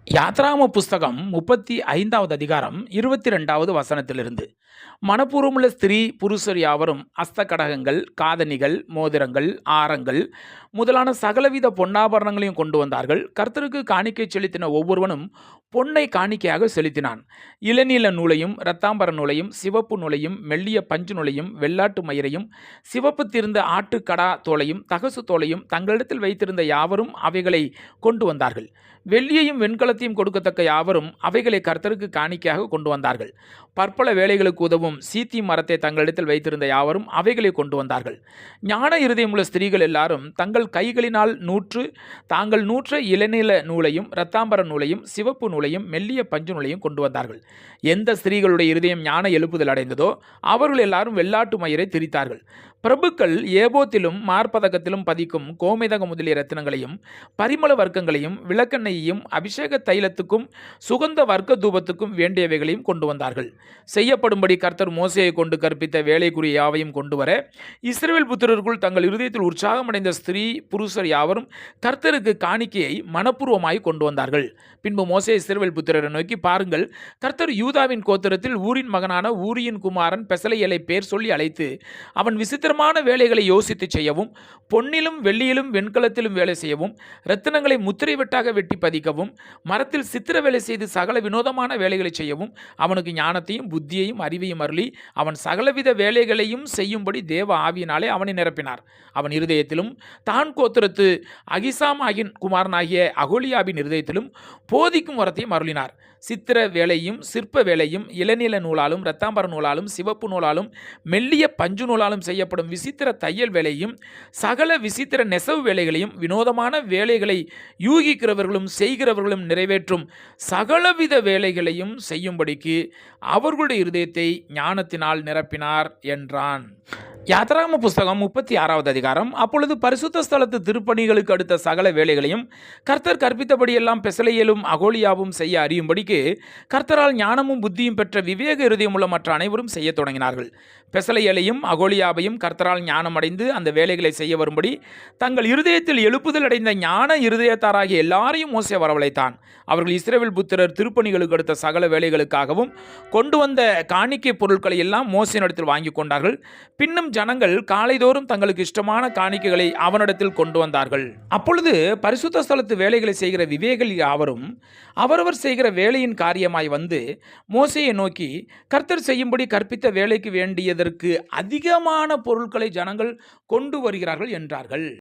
யாத்ராம புஸ்தகம் 35வது அதிகாரம் 22வது வசனத்திலிருந்து. மனப்பூர்வமுள்ள ஸ்திரீ புருஷர் யாவரும் அஸ்தகடகங்கள், காதணிகள், மோதிரங்கள், ஆரங்கள் முதலான சகலவித பொன்னாபரணங்களையும் கொண்டு வந்தார்கள். கர்த்தருக்கு காணிக்கை செலுத்தின ஒவ்வொருவனும் பொன்னை காணிக்கையாக செலுத்தினான். இளநீல நூலையும் இரத்தாம்பர நூலையும் சிவப்பு நூலையும் மெல்லிய பஞ்சு நூலையும் வெள்ளாட்டு மயிரையும் சிவப்பு தீர்ந்த ஆட்டுக்கடா தோலையும் தகசு தோலையும் தங்களிடத்தில் வைத்திருந்த யாவரும் அவைகளை கொண்டு வந்தார்கள். வெள்ளியையும் வெண்கலத்தையும் கொடுக்கத்தக்க யாவரும் அவைகளை கர்த்தருக்கு காணிக்கையாக கொண்டு வந்தார்கள். பற்பல வேலைகளுக்கு உதவும் சீத்தி மரத்தை தங்களிடத்தில் வைத்திருந்த யாவரும் அவைகளை கொண்டு வந்தார்கள். ஞான இருதயமுள்ள ஸ்திரீகள் எல்லாரும் தங்கள் கைகளினால் தாங்கள் நூற்ற இளநீல நூலையும் இரத்தாம்பர நூலையும் சிவப்பு நூலையும் மெல்லிய பஞ்சு நூலையும் கொண்டு வந்தார்கள். எந்த ஸ்திரீகளுடைய இருதயம் ஞான எழுப்புதல் அடைந்ததோ அவர்கள் எல்லாரும் வெள்ளாட்டு மயிரை திரித்தார்கள். பிரபுக்கள் ஏபோத்திலும் மார்பதக்கத்திலும் பதிக்கும் கோமேதக முதலிய ரத்தினங்களையும் பரிமள வர்க்கங்களையும் விளக்கெண்ணையையும் அபிஷேக தைலத்துக்கும் சுகந்த வர்க்க தூபத்துக்கும் வேண்டியவைகளையும் கொண்டு வந்தார்கள். செய்யப்படும்படி கர்த்தர் மோசேயை கொண்டு கற்பித்த வேலைக்குரிய யாவையும் கொண்டு வர இஸ்ரவேல் புத்திரருக்குள் தங்கள் இருதயத்தில் உற்சாகமடைந்த ஸ்திரீ புருஷர் யாவரும் கர்த்தருக்கு காணிக்கையை மனப்பூர்வமாய் கொண்டு வந்தார்கள். பின்பு மோசே இஸ்ரவேல் புத்திரரை நோக்கி, பாருங்கள், கர்த்தர் யூதாவின் கோத்திரத்தில் ஊரின் மகனான ஊரியின் குமாரன் பெசலெயேலை பேர் சொல்லி அழைத்து அவன் விசித்திரமான வேலைகளை யோசித்து செய்யவும் பொன்னிலும் வெள்ளியிலும் வெண்கலத்திலும் வேலை செய்யவும் இரத்தினங்களை முத்திரை வெட்டாக வெட்டி பதிக்கவும் மரத்தில் சித்திர வேலை செய்து சகல வினோதமான வேலைகளை செய்யவும் அவனுக்கு ஞானத்தையும் புத்தியையும் அறிவையும் அருளி அவன் சகலவித வேலைகளையும் செய்யும்படி தேவ ஆவியினாலே அவனை நிரப்பினார். அவன் இருதயத்திலும் தான் கோத்திரத்து அகிசாமாகின் குமாரனாகிய அகோலியாபின் இருதயத்திலும் போதிக்கும் வரத்தையும் அருளினார். சித்திர வேலையும் சிற்ப வேலையும் இளநீல நூலாலும் இரத்தாம்பர நூலாலும் சிவப்பு நூலாலும் மெல்லிய பஞ்சு நூலாலும் செய்யப்படும் விசித்திர தையல் வேலையும் சகல விசித்திர நெசவு வேலைகளையும் வினோதமான வேலைகளை யூகிக்கிறவர்களும் செய்கிறவர்களும் நிறைவேற்றும் சகலவித வேலைகளையும் செய்யும்படிக்கு அவர்களுடைய இருதயத்தை ஞானத்தினால் நிரப்பினார் என்றான். யாத்ராம புஸ்தகம் 36வது அதிகாரம். அப்பொழுது பரிசுத்த ஸ்தலத்து திருப்பணிகளுக்கு அடுத்த சகல வேலைகளையும் கர்த்தர் கற்பித்தபடியெல்லாம் பெசலெயேலும் அகோலியாவும் செய்ய அறியும்படிக்கு கர்த்தரால் ஞானமும் புத்தியும் பெற்ற விவேக இருதயமுள்ள மற்ற அனைவரும் செய்ய தொடங்கினார்கள். பெசலெயேலையும் அகோலியாவையும் கர்த்தரால் ஞானம் அடைந்து அந்த வேலைகளை செய்ய வரும்படி தங்கள் இருதயத்தில் எழுப்புதல் அடைந்த ஞான இருதயத்தாராகிய எல்லாரையும் மோசே வரவழைத்தான். அவர்கள் இஸ்ரவேல் புத்திரர் திருப்பணிகளுக்கு அடுத்த சகல வேலைகளுக்காகவும் கொண்டு வந்த காணிக்கை பொருட்களை எல்லாம் மோசேனிடத்தில் வாங்கி கொண்டார்கள். பின்னும் ஜனங்கள் காலைதோறும் தங்களுக்கு இஷ்டமான காணிக்கைகளை அவனிடத்தில் கொண்டு வந்தார்கள். அப்பொழுது பரிசுத்த ஸ்தலத்து வேலைகளை செய்கிற விவேகிகள் யாவரும் அவரவர் செய்கிற வேலையின் காரியமாய் வந்து மோசேயை நோக்கி, கர்த்தர் செய்யும்படி கற்பித்த வேலைக்கு வேண்டியதற்கு அதிகமான பொருட்களை ஜனங்கள் கொண்டு வருகிறார்கள் என்றார்கள்.